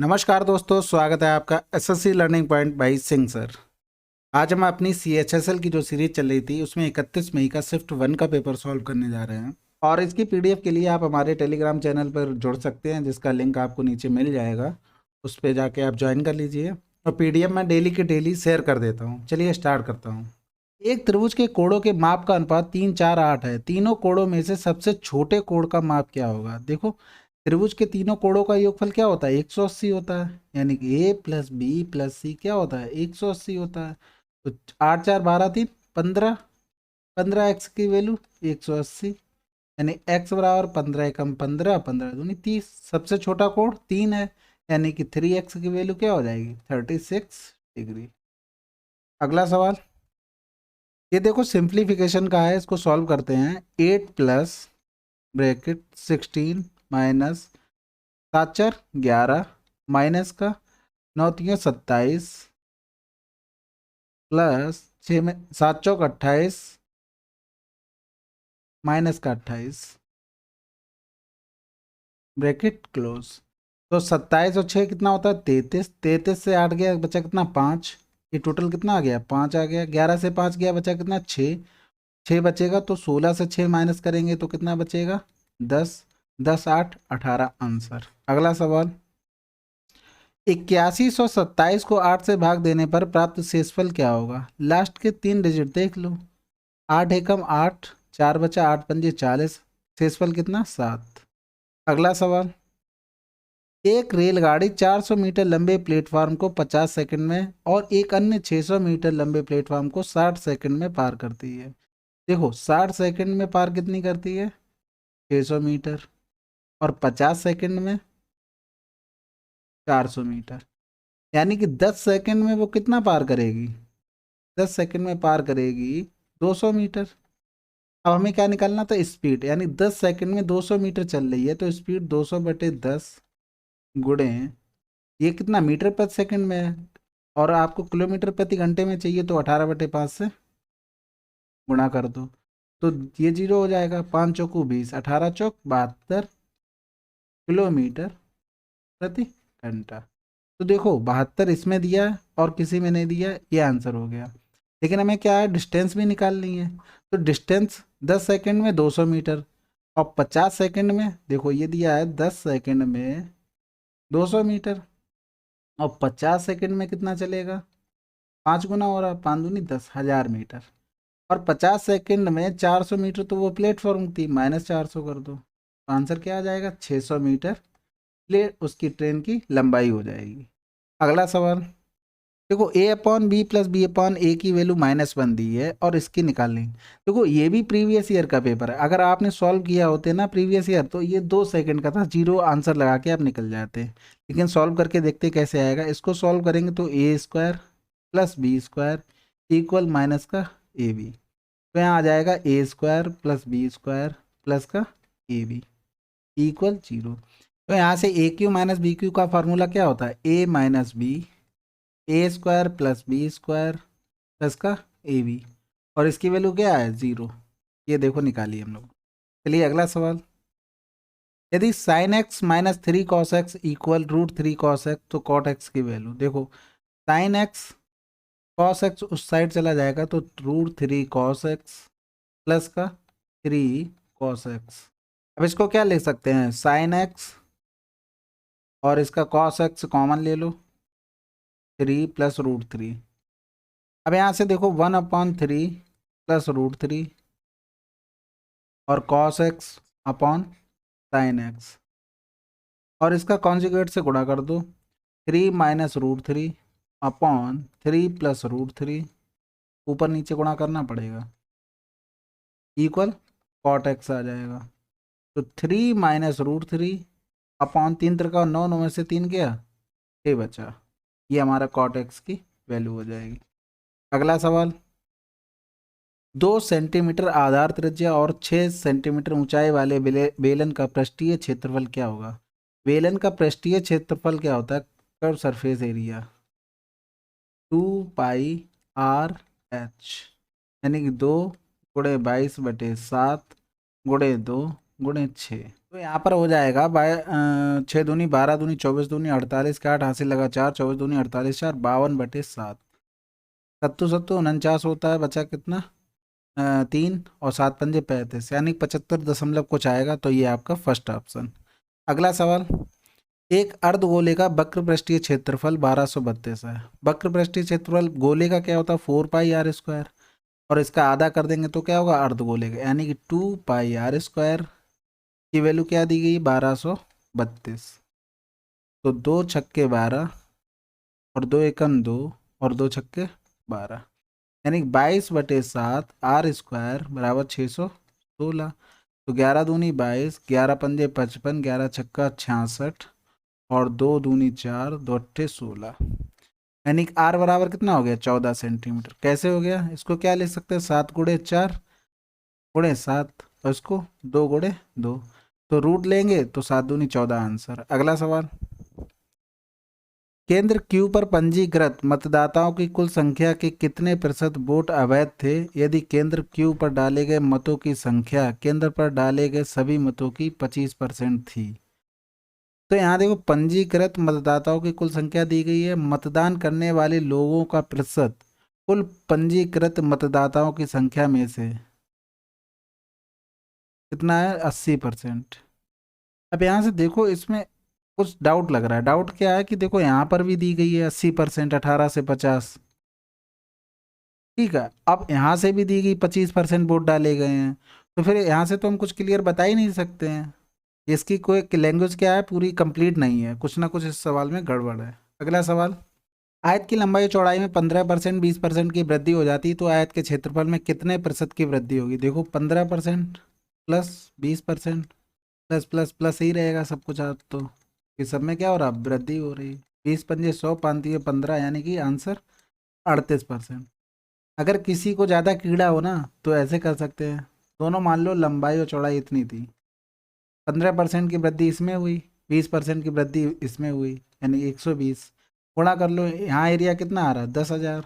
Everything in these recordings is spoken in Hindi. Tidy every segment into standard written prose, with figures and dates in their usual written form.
नमस्कार दोस्तों, स्वागत है आपका SSC learning point by Singh sir. आज हम अपनी सीएचएसएल की जो सीरीज चल रही थी उसमें 31 मई का शिफ्ट 1 का पेपर सॉल्व करने जा रहे हैं। और इसकी पीडीएफ के लिए आप हमारे टेलीग्राम चैनल पर जुड़ सकते हैं, जिसका लिंक आपको नीचे मिल जाएगा। उस पर जाके आप ज्वाइन कर लीजिए और पीडीएफ मैं डेली के डेली शेयर कर देता हूँ। चलिए स्टार्ट करता हूँ। एक त्रिभुज के कोणों के माप का अनुपात 3, 4, 8 है। तीनों कोणों में से सबसे छोटे कोण का माप क्या होगा? देखो, त्रिभुज के तीनों कोणों का योगफल क्या होता है? 180 होता है। यानी कि ए प्लस बी प्लस सी क्या होता है? 180 होता है। तो 8, 4, 12, 3, 15। 15 एक्स की वैल्यू 180, यानी एक्स बराबर 15 एकम 15, 15 दूनी 30। सबसे छोटा कोण 3 है, यानी कि 3x की वैल्यू क्या हो जाएगी? 36 डिग्री। अगला सवाल, ये देखो सिंप्लीफिकेशन का है, इसको सॉल्व करते हैं। 8 प्लस ब्रैकेट 16 माइनस 7 4 11 माइनस का 9 3 27 प्लस 6 में 7 चौक 28 माइनस का 28 ब्रैकेट क्लोज। तो 27 और 6 कितना होता है? 33। 33 से 8 गया, बचा कितना? 5। ये टोटल कितना आ गया? 5 आ गया। 11 से 5 गया, बचा कितना? 6। 6 बचेगा, तो 16 से 6 माइनस करेंगे तो कितना बचेगा? 10। 10 8 18 आंसर। अगला सवाल, 8127 को 8 से भाग देने पर प्राप्त शेषफल क्या होगा? लास्ट के 3 डिजिट देख लो। 8 एकम 8, 4 बचा, 8 पंजे 40, शेषफल कितना? 7। अगला सवाल, एक रेलगाड़ी 400 मीटर लंबे प्लेटफार्म को 50 सेकंड में और एक अन्य 600 मीटर लंबे प्लेटफार्म को 60 सेकंड में पार करती है। देखो, 60 सेकंड में पार कितनी करती है? 600 मीटर। और 50 सेकंड में 400 मीटर। यानी कि 10 सेकंड में वो कितना पार करेगी? 10 सेकंड में पार करेगी 200 मीटर। अब हमें क्या निकालना था? स्पीड। यानी 10 सेकंड में 200 मीटर चल रही है, तो स्पीड 200/10 गुणे, ये कितना मीटर प्रति सेकंड में है, और आपको किलोमीटर प्रति घंटे में चाहिए, तो 18/5 से गुणा कर दो। तो ये 0 हो जाएगा। 5 चौकू 20, 18 चौक 72 किलोमीटर प्रति घंटा। तो देखो, 72 इसमें दिया है और किसी में नहीं दिया, ये आंसर हो गया। लेकिन हमें क्या है? डिस्टेंस भी निकालनी है। तो डिस्टेंस 10 सेकंड में 200 मीटर और 50 सेकंड में, देखो ये दिया है 10 सेकंड में 200 मीटर, और 50 सेकंड में कितना चलेगा? 5 गुना हो रहा, 5 दूनी 10, 1000 मीटर। और 50 सेकंड में 400 मीटर, तो वो प्लेटफॉर्म थी, -400 कर दो। तो आंसर क्या आ जाएगा? 600 मीटर प्लेट उसकी ट्रेन की लंबाई हो जाएगी। अगला सवाल, देखो a upon B plus B upon A की वैल्यू -1 दी है और इसकी निकालनी। देखो, ये भी प्रीवियस ईयर का पेपर है। अगर आपने सॉल्व किया होते ना प्रीवियस ईयर, तो ये 2 सेकंड का था, 0 आंसर लगा के आप निकल जाते। लेकिन सॉल्व करके देखते कैसे आएगा। इसको सॉल्व करेंगे तो a square plus b square equal minus का ए बी। तो यहाँ आ जाएगा a square plus b square plus का ए बी इक्वल 0। तो यहाँ से a cube minus b cube का फार्मूला क्या होता है? A minus b, a square plus b square plus का ए बी, और इसकी वैल्यू क्या है? 0। ये देखो निकालिए हम लोग। चलिए अगला सवाल, यदि sine x minus 3 cos x equal √3 cos x, तो कॉट एक्स की वैल्यू। देखो, साइन एक्स कॉस एक्स उस साइड चला जाएगा, तो √3 कॉस एक्स प्लस का 3 कॉस एक्स। अब इसको क्या लिख सकते हैं? साइन एक्स और इसका कॉस एक्स कॉमन ले लो, 3 प्लस √3। अब यहाँ से देखो 1/3 प्लस √3 और cos x upon sine x, और इसका कॉन्जुगेट से गुणा कर दो। 3 माइनस √3 अपॉन 3 प्लस √3, ऊपर नीचे गुणा करना पड़ेगा, इक्वल कॉट एक्स आ जाएगा। तो 3 माइनस √3 अपॉन 3 त्रिका 9, 9 में से 3 गया, 6 बचा। ये हमारा कॉट एक्स की वैल्यू हो जाएगी। अगला सवाल, 2 सेंटीमीटर आधार त्रिज्या और 6 सेंटीमीटर ऊंचाई वाले बेलन का पृष्ठीय क्षेत्रफल क्या होगा? बेलन का पृष्ठीय क्षेत्रफल क्या होता है? कर्व सरफेस एरिया 2πr/h, यानी कि 2 × 22/7 × 2 × 6। तो यहाँ पर हो जाएगा बाय 6 दूनी 12 दूनी 24 दूनी 48 के 8 हासिल लगा 4 24 दूनी 48 4 52/7 सत्तू सत्तू 49 होता है, बचा कितना 3 और 7 पंजे 35 यानी 75 दशमलव कुछ आएगा। तो ये आपका फर्स्ट ऑप्शन। अगला सवाल, एक अर्धगोले का वक्र पृष्ठीय क्षेत्रफल 1232 है। वक्र पृष्ठीय क्षेत्रफल गोले का क्या होता है 4πr², और इसका आधा कर देंगे तो क्या होगा अर्धगोले का, यानी कि 2πr² की वैल्यू क्या दी गई 1232। तो 2 छक्के 12 और 2 एकम 2 और 2 छक्के 12 यानी 22/7 r² बराबर 616। तो 11 दूनी 22 11 पंजे 55 11 छक्का 66 और 2 दूनी 4 2 अट्ठे 16 यानी कि आर बराबर कितना हो गया 14 सेंटीमीटर। कैसे हो गया, इसको क्या ले सकते हैं 7 × 4 × 7 और इसको 2 × 2 तो रूट लेंगे तो 7 दूनी 14 आंसर। अगला सवाल, केंद्र क्यू पर पंजीकृत मतदाताओं की कुल संख्या के कितने प्रतिशत वोट अवैध थे यदि केंद्र क्यू पर डाले गए मतों की संख्या केंद्र पर डाले गए सभी मतों की 25% थी। तो यहाँ देखो पंजीकृत मतदाताओं की कुल संख्या दी गई है, मतदान करने वाले लोगों का प्रतिशत कुल पंजीकृत मतदाताओं की संख्या में से कितना है 80%। अब यहाँ से देखो इसमें कुछ डाउट लग रहा है। डाउट क्या है कि देखो यहाँ पर भी दी गई है 80% 18 से 50, ठीक है। अब यहाँ से भी दी गई 25% वोट डाले गए हैं, तो फिर यहाँ से तो हम कुछ क्लियर बता ही नहीं सकते हैं। इसकी कोई लैंग्वेज क्या है पूरी कंप्लीट नहीं है, कुछ ना कुछ इस सवाल में गड़बड़ है। अगला सवाल, आयत की लंबाई और चौड़ाई में 15% 20% की वृद्धि हो जाती तो आयत के क्षेत्रफल में कितने प्रतिशत की वृद्धि होगी। देखो 15% प्लस 20% प्लस प्लस प्लस ही रहेगा सब कुछ। आप तो इस सब में क्या हो रहा वृद्धि हो रही। 20 पंजे 100 5 15 यानी कि आंसर 38%। अगर किसी को ज़्यादा कीड़ा हो ना तो ऐसे कर सकते हैं, दोनों मान लो लंबाई और चौड़ाई इतनी थी, 15% की वृद्धि इसमें हुई 20% की वृद्धि इसमें हुई यानी 120 गुणा कर लो। यहाँ एरिया कितना आ रहा है 10,000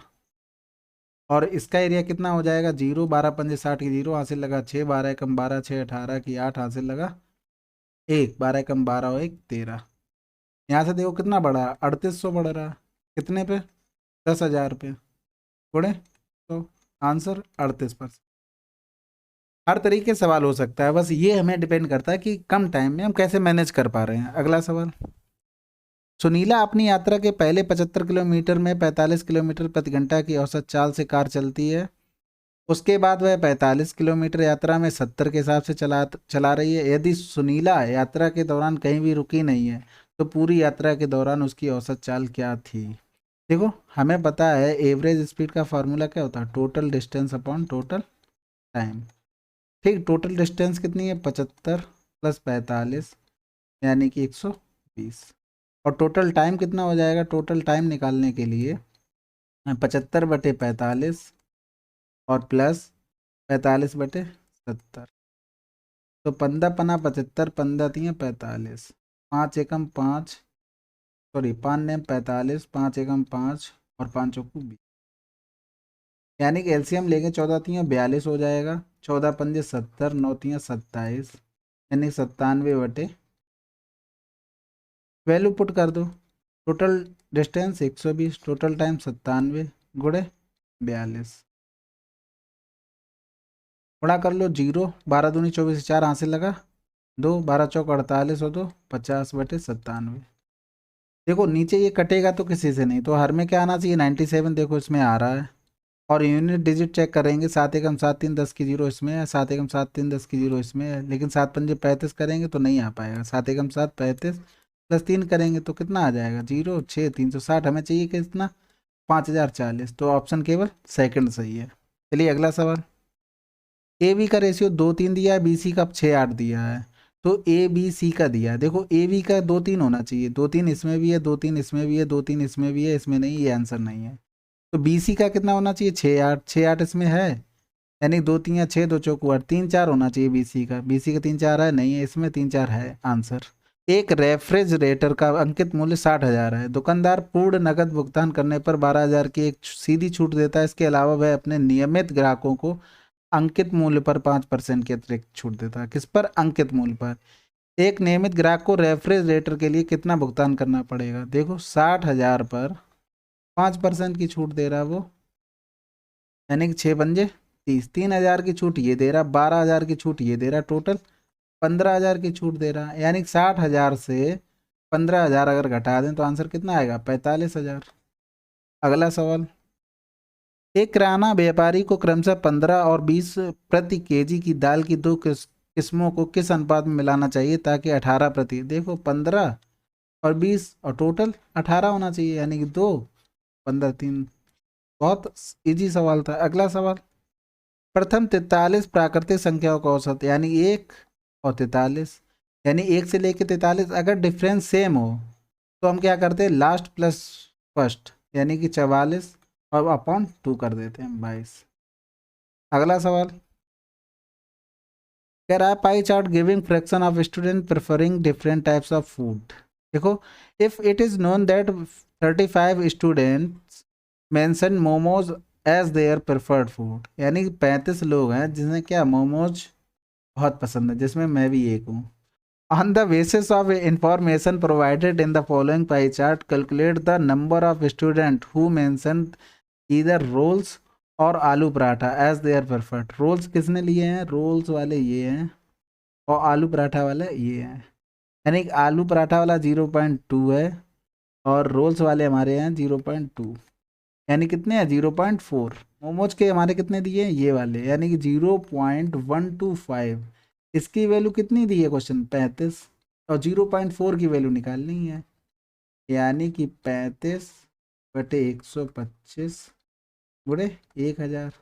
और इसका एरिया कितना हो जाएगा 0 12 पंजे 60 की 0 हासिल लगा 6 12 एकम 12 6 18 की 8 हासिल लगा 1 12 एकम 12 और 1 13। यहाँ से देखो कितना बढ़ा 3800 बढ़ रहा है, कितने पे 10,000 पे गुणे तो आंसर 38%। हर तरीके से सवाल हो सकता है, बस ये हमें डिपेंड करता है कि कम टाइम में हम कैसे मैनेज कर पा रहे हैं। अगला सवाल, सुनीला अपनी यात्रा के पहले 75 किलोमीटर में 45 किलोमीटर प्रति घंटा की औसत चाल से कार चलती है। उसके बाद वह 45 किलोमीटर यात्रा में 70 के हिसाब से चला रही है। यदि सुनीला यात्रा के दौरान कहीं भी रुकी नहीं है तो पूरी यात्रा के दौरान उसकी औसत चाल क्या थी। देखो हमें पता है एवरेज स्पीड का फार्मूला क्या होता है total distance upon total time. ठीक, टोटल डिस्टेंस कितनी है 75 प्लस 45 यानी कि 120 और टोटल टाइम कितना हो जाएगा। टोटल टाइम निकालने के लिए 75/45 और प्लस 45/70 तो 15×5 = 75 15×3 = 45 5 एकम 5 सॉरी 5 9 45 5 एकम 5 और 5 चौकू 20 यानी कि एलसीएम लेंगे 14×3 = 42 हो जाएगा। 14 पंजे 70 9×3 = 27 यानी 97/, वैल्यू पुट कर दो। टोटल डिस्टेंस 120 टोटल टाइम 97 गुणे 42 गुणा कर लो 0 12 दूनी 24 4 हासिल लगा 2 12 चौक 48 और 2 50/97। देखो नीचे ये कटेगा तो किसी से नहीं, तो हर में क्या आना चाहिए 97। देखो इसमें आ रहा है और यूनिट डिजिट चेक करेंगे 7 एकम 7 3 10 की 0 इसमें है 7 एकम 7 3 10 की 0 इसमें है, लेकिन 7 पंजे 35 करेंगे तो नहीं आ पाएगा। 7 एकम 7 35 प्लस 3 करेंगे तो कितना आ जाएगा 0 6 360। हमें चाहिए कितना 5040, तो ऑप्शन केवल सेकंड सही है। चलिए अगला सवाल, ए बी का रेशियो 2 3 दिया है, बी सी का 6 8 दिया है, तो ए बी सी का दिया है। देखो ए बी का 2 3 होना चाहिए, 2 3 इसमें भी है 2 3 इसमें भी है 2 3 इसमें भी है, इसमें नहीं, ये आंसर नहीं है। तो बी सी का कितना होना चाहिए 6 8 6 8 इसमें है यानी 2 3 या 6 2 चौकू 8 3 4 होना चाहिए बी सी का। बी सी का 3 4 है नहीं है, इसमें 3 4 है आंसर। एक रेफ्रिजरेटर का अंकित मूल्य 60,000 है। दुकानदार पूर्ण नकद भुगतान करने पर 12,000 की एक सीधी छूट देता है। इसके अलावा वह अपने नियमित ग्राहकों को अंकित मूल्य पर 5% की अतिरिक्त छूट देता है। किस पर अंकित मूल्य पर। एक नियमित ग्राहक को रेफ्रिजरेटर के लिए कितना भुगतान करना पड़ेगा? देखो 60,000 पर 5% की छूट दे रहा है वो, यानी कि 6 पंजे 30, 3,000 की छूट ये दे रहा, 12,000 की छूट ये दे रहा, टोटल 15,000 की छूट दे रहा, यानी कि 60,000 से 15,000 अगर घटा दें तो आंसर कितना आएगा? 45,000। अगला सवाल, एक किराना व्यापारी को क्रमशः 15 और 20 प्रति केजी की दाल की दो किस्मों को किस अनुपात में मिलाना चाहिए ताकि 18 प्रति, देखो 15 और 20 और टोटल 18 होना चाहिए, यानी कि 2 15 3। बहुत इजी सवाल था। अगला सवाल, प्रथम 43 प्राकृतिक संख्याओं का औसत, यानी 1 और 43, यानी 1 से लेके 43, अगर डिफरेंस सेम हो तो हम क्या करते हैं? लास्ट प्लस फर्स्ट, यानी कि 44 और अपॉन 2 कर देते हैं 22। अगला सवाल, कह रहा है pie chart giving fraction of student preferring different types of food. देखो, if it is known that 35 students mention momos as their preferred food, यानी कि 35 लोग हैं जिन्हें क्या मोमोज बहुत पसंद है, जिसमें मैं भी एक हूँ। On the basis of information provided in the following pie chart calculate the number of student who mention either rolls or aloo paratha as their preferred. Rolls किसने लिए हैं? रोल्स वाले ये हैं, और आलू पराठा वाला ये है, यानी कि आलू पराठा वाला 0.2 है और रोल्स वाले हमारे हैं 0.2, यानी कितने हैं? 0.4। मोमोज के हमारे कितने दिए हैं? ये वाले, यानी कि 0.125। इसकी वैल्यू कितनी दी है क्वेश्चन? 35, और 0.4 की वैल्यू निकालनी है, यानी कि 35/125 गुणे 1,000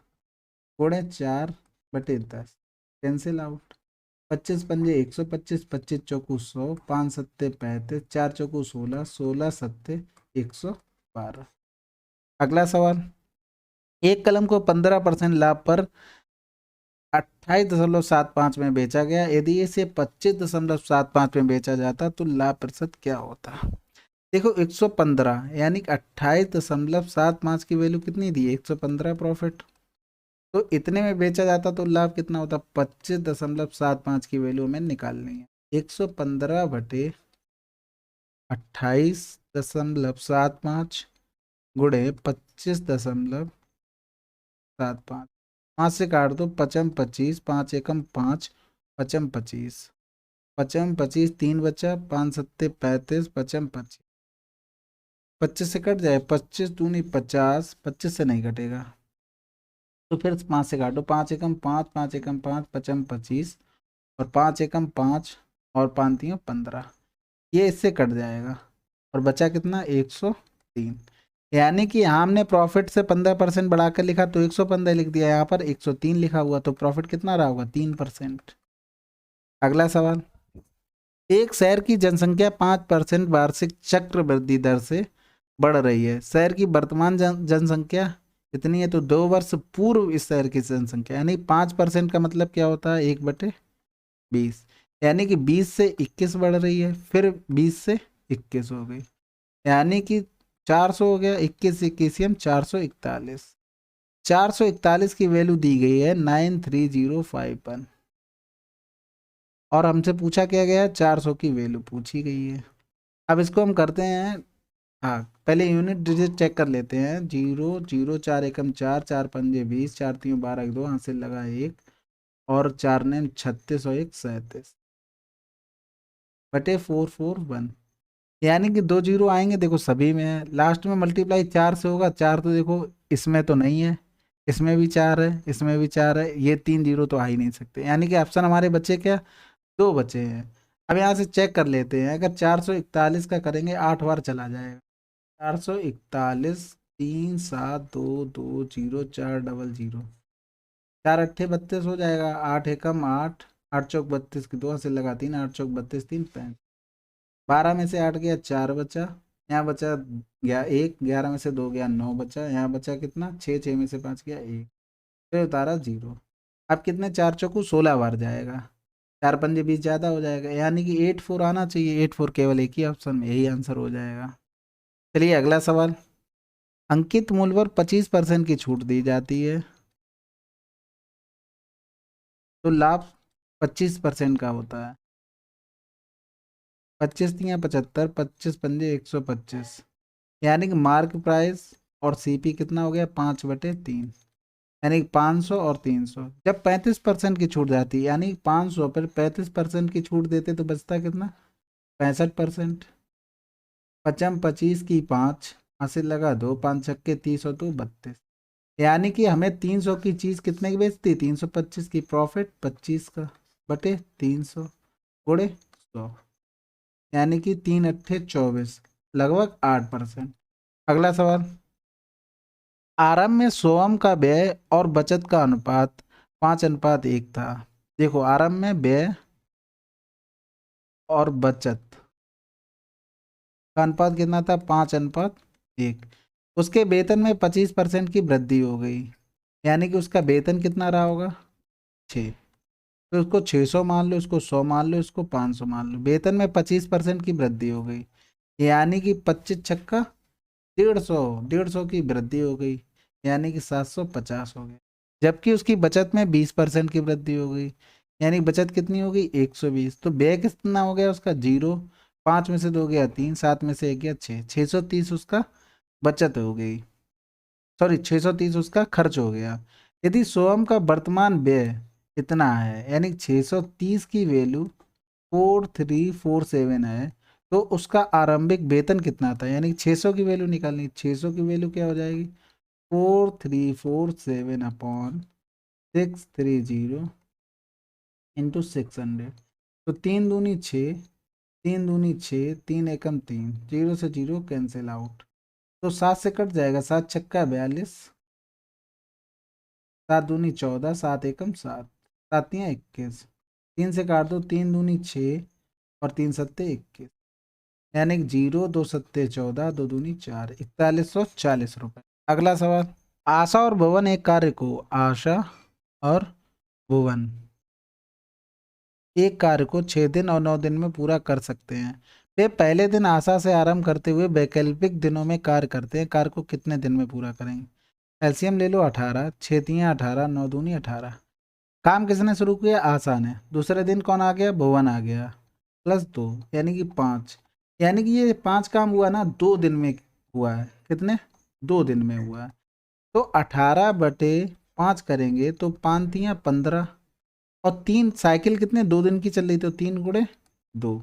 गुणे 4/10, कैंसिल आउट। 25 पंजे 125, 25 चौकू 100, 5 सत्ते 35, 4 चौकू 16, 16 सत्ते 112। अगला सवाल, एक कलम को 15% लाभ पर 28.75 में बेचा गया, यदि इसे 25.75 में बेचा जाता तो लाभ प्रतिशत क्या होता? देखो 115, यानी कि 28.75 की वैल्यू कितनी दी है? 115 प्रॉफिट, तो इतने में बेचा जाता तो लाभ कितना होता? 25.75 की वैल्यू हमें निकालनी है। 115/28.75 गुणे 25.75, 5 से काट दो, 55 5 एकम 5, 55 55 3 बचा, 5 सत्ते 35, 55 25 से कट जाए, 25 दूनी 50, 25 से नहीं कटेगा तो फिर 5 से काटो, 5 एकम 5, 5 एकम 5, 55 और 5 एकम 5 और 5 3 15, ये इससे कट जाएगा और बचा कितना? 103। यानी कि हमने प्रॉफिट से 15% बढ़ाकर लिखा तो 115 लिख दिया, यहाँ पर 103 लिखा हुआ, तो प्रॉफिट कितना रहा होगा? 3%। अगला सवाल, एक शहर की जनसंख्या 5% वार्षिक चक्रवृद्धि दर से बढ़ रही है, शहर की वर्तमान जनसंख्या कितनी है? तो 2 वर्ष पूर्व इस शहर की जनसंख्या, यानी 5% का मतलब क्या होता है? 1/20, यानी कि 20 से 21 बढ़ रही है, फिर 20 से 21 हो गई, यानी कि 400 हो गया, 21 से 21 441। 441 की वैल्यू दी गई है 93051, और हमसे पूछा क्या गया? 400 की वैल्यू पूछी गई है। अब इसको हम करते हैं, हाँ पहले यूनिट डिजिट चेक कर लेते हैं। 0 0 4 एकम 4, 4 पंजे 20, 4 3 12, 2 हासिल लगा 1, और 4 ने 36 और 1 37 बटे 441, यानी कि 2 जीरो आएंगे, देखो सभी में है, लास्ट में मल्टीप्लाई 4 से होगा, 4 तो देखो इसमें तो नहीं है, इसमें भी 4 है, इसमें भी 4 है, ये 3 जीरो तो आ ही नहीं सकते, यानी कि ऑप्शन हमारे बचे क्या? 2 बचे हैं। अब यहाँ से चेक कर लेते हैं, अगर 441 का करेंगे 8 बार चला जाएगा, 441 3 7 2 2 0 4 डबल 0, 4 अट्ठे 32 हो जाएगा, 8 एकम 8, 8 चौक 32 की 2 से लगा 3, 8 चौक 32 3 5, 12 में से 8 गया 4 बचा, यहाँ बचा गया 1, 11 में से 2 गया 9 बचा, यहाँ बचा कितना? 6, 6 में से 5 गया 1, फिर उतारा 0। अब कितने? 4 चौकू 16 बार जाएगा, 4 पंजे 20 ज़्यादा हो जाएगा, यानी कि 84 आना चाहिए, 84 केवल एक ही ऑप्शन में, यही आंसर हो जाएगा। चलिए अगला सवाल, अंकित मूल्य पर 25% की छूट दी जाती है, तो लाभ 25% का होता है, 25 तियाँ 75, 25 पंजे 125, यानी कि मार्क प्राइस और सीपी कितना हो गया 5/3, यानी कि 500 और 300। जब 35% की छूट जाती है, यानी 500 पर 35% की छूट देते तो बचता कितना 65%। 25 की 5 हासिल लगा 2, 5 छक्के 30 और 2 32, यानी कि हमें 300 की चीज़ कितने की बेचती 325 की, प्रॉफिट 25 का बटे 300 गुणे 100, यानी कि 3 अट्ठे 24, लगभग 8%। अगला सवाल, आरंभ में सोम का व्यय और बचत का अनुपात 5:1 था। देखो आरंभ में व्यय और बचत का अनुपात कितना था 5:1। उसके वेतन में 25% की वृद्धि हो गई, यानी कि उसका वेतन कितना रहा होगा 6, तो उसको 600 मान लो, इसको 100 मान लो, इसको 500 मान लो। वेतन में 25% की वृद्धि हो गई, यानी कि 25 छक्का 150 की वृद्धि हो गई, यानी कि 750 हो गया। जबकि उसकी बचत में 20% की वृद्धि हो गई, यानी बचत कितनी हो गई 120। तो व्यय कितना हो गया उसका 0, 5 में से 2 गया 3, 7 में से 1 गया 6, 630 उसका बचत हो गई, सॉरी 630 उसका खर्च हो गया। यदि सोहम का वर्तमान व्यय इतना है, यानी 630 की वैल्यू 4347 है, तो उसका आरंभिक वेतन कितना था, यानी 600 की वैल्यू निकालनी। 600 की वैल्यू क्या हो जाएगी 4347 अपॉन 630 इंटू 600, तो 3 दूनी 6, 3 दूनी 6, 3 एकम 3, 0 से 0 कैंसिल आउट, तो 7 से कट जाएगा, 7 छक्का 42, 7 दूनी 14, 7 एकम 7, 7 तियाँ 21, 3 से काट दो, 3 दूनी 6 और 3 सत्ते 21, यानी कि 0, 2 सत्ते 14, 2 दूनी 4, 4140 रुपये। अगला सवाल, आशा और भुवन एक कार्य को और भुवन एक कार्य को 6 दिन और 9 दिन में पूरा कर सकते हैं। वे पहले दिन आशा से आरंभ करते हुए वैकल्पिक दिनों में कार्य करते हैं। कार्य को कितने दिन में पूरा करेंगे? एलसीएम ले लो 18, 6 तियाँ 18, 9 दूनी 18। काम किसने शुरू किया? आशा ने। दूसरे दिन कौन आ गया? भुवन आ गया, +2 यानी कि 5, यानी कि ये 5 काम हुआ ना 2 दिन में हुआ है। कितने? 2 दिन में हुआ है। तो 18/5 करेंगे तो 5 तियाँ 15, और 3 साइकिल कितने 2 दिन की चल रही, तो 3 × 2,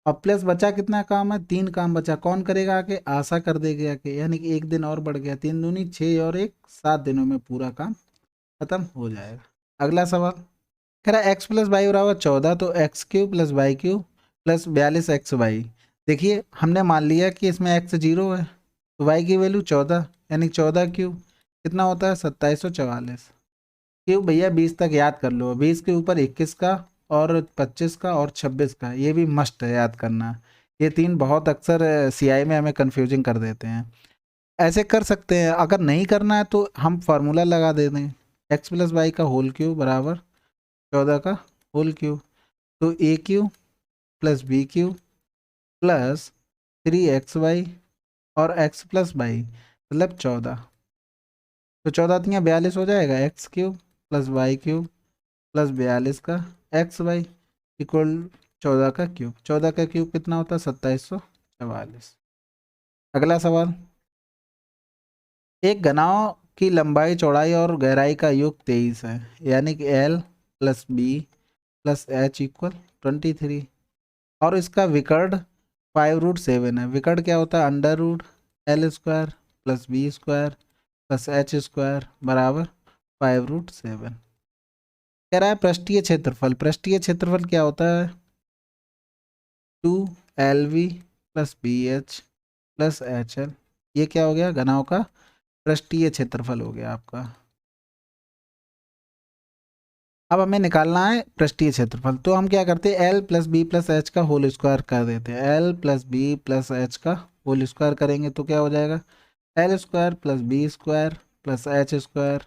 और प्लस बचा कितना काम है? 3 काम बचा, कौन करेगा आके? आशा कर देगा आके, यानी कि 1 दिन और बढ़ गया, 3 दूनी 6 और 1 7 दिनों में पूरा काम खत्म हो जाएगा। अगला सवाल कह रहा है x + y बराबर 14, तो x³ + y³ + 42xy। देखिए हमने मान लिया कि इसमें x 0 है, तो y की वैल्यू 14, यानी 14³ कितना होता है 2744। क्यों भैया 20 तक याद कर लो, 20 के ऊपर 21 का और 25 का और 26 का, ये भी मस्ट है याद करना। ये 3 बहुत अक्सर सीआई में हमें कंफ्यूजिंग कर देते हैं। ऐसे कर सकते हैं, अगर नहीं करना है तो हम फार्मूला लगा देते हैं, x + y का होल क्यूब बराबर 14 का होल क्यूब, तो a³ + b³ + 3xy और x + y मतलब 14, तो 14 तियाँ 42 हो जाएगा, x³ + y³ + 42 का xy इक्वल 14 का क्यूब। 14 का क्यूब कितना होता है 2744। अगला सवाल, एक घनाव की लंबाई चौड़ाई और गहराई का योग 23 है, यानी कि l + b + h इक्वल 23, और इसका विकर्ण 5√7 है। विकर्ण क्या होता है? √L² + b² + h² बराबर 5√7। कह रहा है पृष्ठीय क्षेत्रफल। पृष्ठीय क्षेत्रफल क्या होता है? 2LV + BH + HL। ये क्या हो गया? घनाव का पृष्ठीय क्षेत्रफल हो गया आपका। अब हमें निकालना है पृष्ठीय क्षेत्रफल, तो हम क्या करते हैं L + B + H का होल स्क्वायर कर देते हैं। L + B + H का होल स्क्वायर करेंगे तो क्या हो जाएगा? L² + B² + H²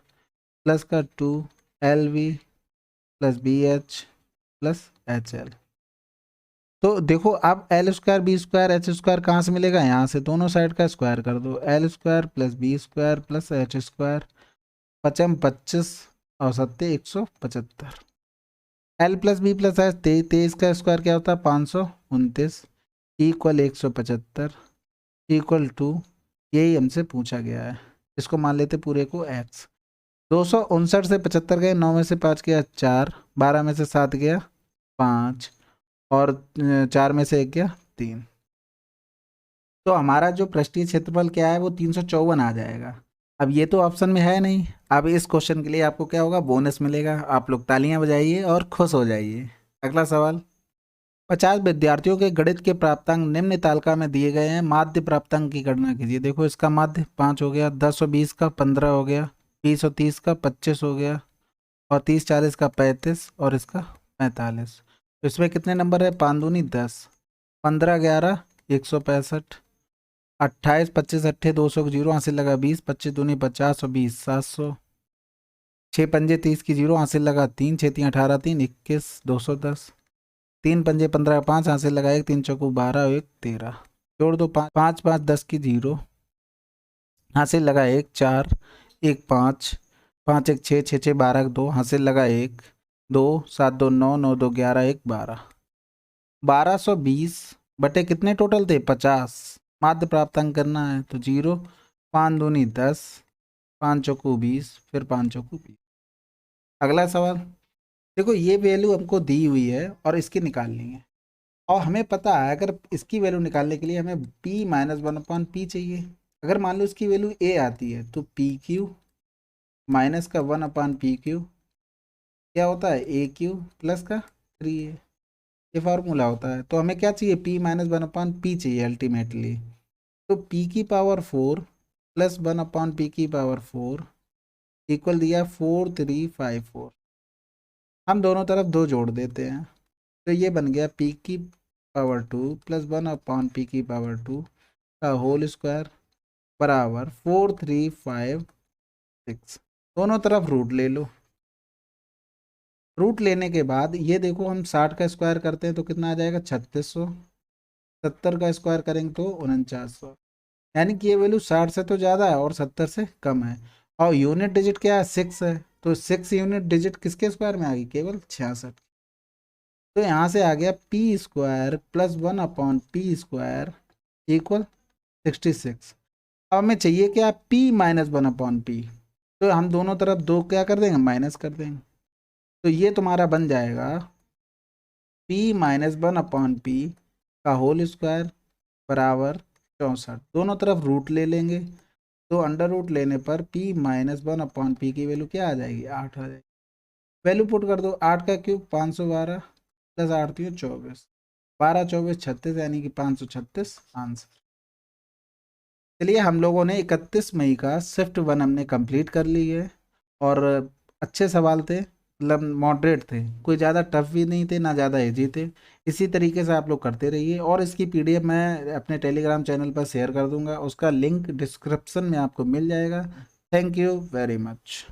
प्लस का 2LV + BH + HL। तो देखो अब L² B² H² कहाँ से मिलेगा? यहाँ से, दोनों साइड का स्क्वायर कर दो। L² + B² + H², 5×25 और 7 175। L + B + H 23 का स्क्वायर क्या होता है? 529, इक्वल 175 इक्वल टू, यही हमसे पूछा गया है, इसको मान लेते पूरे को x। 259 से 75 गए, 9 में से 5 गया 4, 12 में से 7 गया 5, और 4 में से 1 गया 3। तो हमारा जो पृष्ठीय क्षेत्रफल क्या है वो 354 आ जाएगा। अब ये तो ऑप्शन में है नहीं। अब इस क्वेश्चन के लिए आपको क्या होगा, बोनस मिलेगा। आप लोग तालियां बजाइए और खुश हो जाइए। अगला सवाल, 50 विद्यार्थियों के गणित के प्राप्तांक निम्न तालिका में दिए गए हैं, माध्य प्राप्तांक की गणना कीजिए। देखो इसका माध्य 5 हो गया, 10 और 20 का 15 हो गया, 20 और 30 का 25 हो गया, और 30 40 का 35, और इसका 45। तो इसमें कितने नंबर है, 5 दूनी 10, 15 11 165, 28 25 अट्ठे 200 का जीरो हासिल लगा 20, 25 दूनी 50 और 20 700, 6 पंजे 30 की जीरो हासिल लगा 3, 6 3 18 3 21 210, 3 पंजे 15 5 हासिल लगा 1, 3 चौको 12 1 13, जोड़ दो 5 5 5 10 की जीरो हासिल लगा 1 4 1 5 5 1 6 6 6 12 2 हासिल लगा 1 2 7 2 9 9 2 11 1 12, 1220 बटे कितने टोटल थे 50, माध्य प्राप्तांक करना है तो जीरो, 5 दूनी 10, 5 चौको 20, फिर 5 चौको 20। अगला सवाल, देखो ये वैल्यू हमको दी हुई है और इसकी निकालनी है, और हमें पता है अगर इसकी वैल्यू निकालने के लिए हमें p माइनस 1/p चाहिए। अगर मान लो इसकी वैल्यू a आती है तो पी क्यू माइनस का 1/pq क्या होता है, ए क्यू प्लस का 3a, ये फार्मूला होता है। तो हमें क्या चाहिए, p माइनस 1/p चाहिए अल्टीमेटली। तो p की पावर 4 प्लस 1/p की पावर 4 इक्वल दिया 4354। हम दोनों तरफ 2 जोड़ देते हैं, तो ये बन गया p की पावर 2 प्लस 1/p की पावर 2 का होल स्क्वायर बराबर 4356। दोनों तरफ रूट ले लो। रूट लेने के बाद ये देखो, हम 60 का स्क्वायर करते हैं तो कितना आ जाएगा 3600, 70 का स्क्वायर करेंगे तो 4900, यानी कि ये वैल्यू 60 से तो ज़्यादा है और 70 से कम है। और यूनिट डिजिट क्या है, 6 है, तो 6 यूनिट डिजिट किसके स्क्वायर में आ गई, केवल 66। तो यहाँ से आ गया P square plus 1/p square equal 66। अब हमें चाहिए क्या, p माइनस 1/p, तो हम दोनों तरफ 2 क्या कर देंगे, माइनस कर देंगे। तो ये तुम्हारा बन जाएगा p माइनस 1/p का होल स्क्वायर बराबर 64। दोनों तरफ रूट ले लेंगे, तो अंडर रूट लेने पर p माइनस 1/p की वैल्यू क्या आ जाएगी, 8 आ जाएगी। वैल्यू पुट कर दो, 8 का क्यूब 512 प्लस 8 3 24, 12 24 36, यानी कि 536 आंसर। चलिए, हम लोगों ने 31 मई का शिफ्ट 1 हमने कंप्लीट कर ली है, और अच्छे सवाल थे, मतलब मॉडरेट थे, कोई ज़्यादा टफ भी नहीं थे ना ज़्यादा इजी थे। इसी तरीके से आप लोग करते रहिए, और इसकी पीडीएफ मैं अपने टेलीग्राम चैनल पर शेयर कर दूंगा, उसका लिंक डिस्क्रिप्शन में आपको मिल जाएगा। Thank you very much.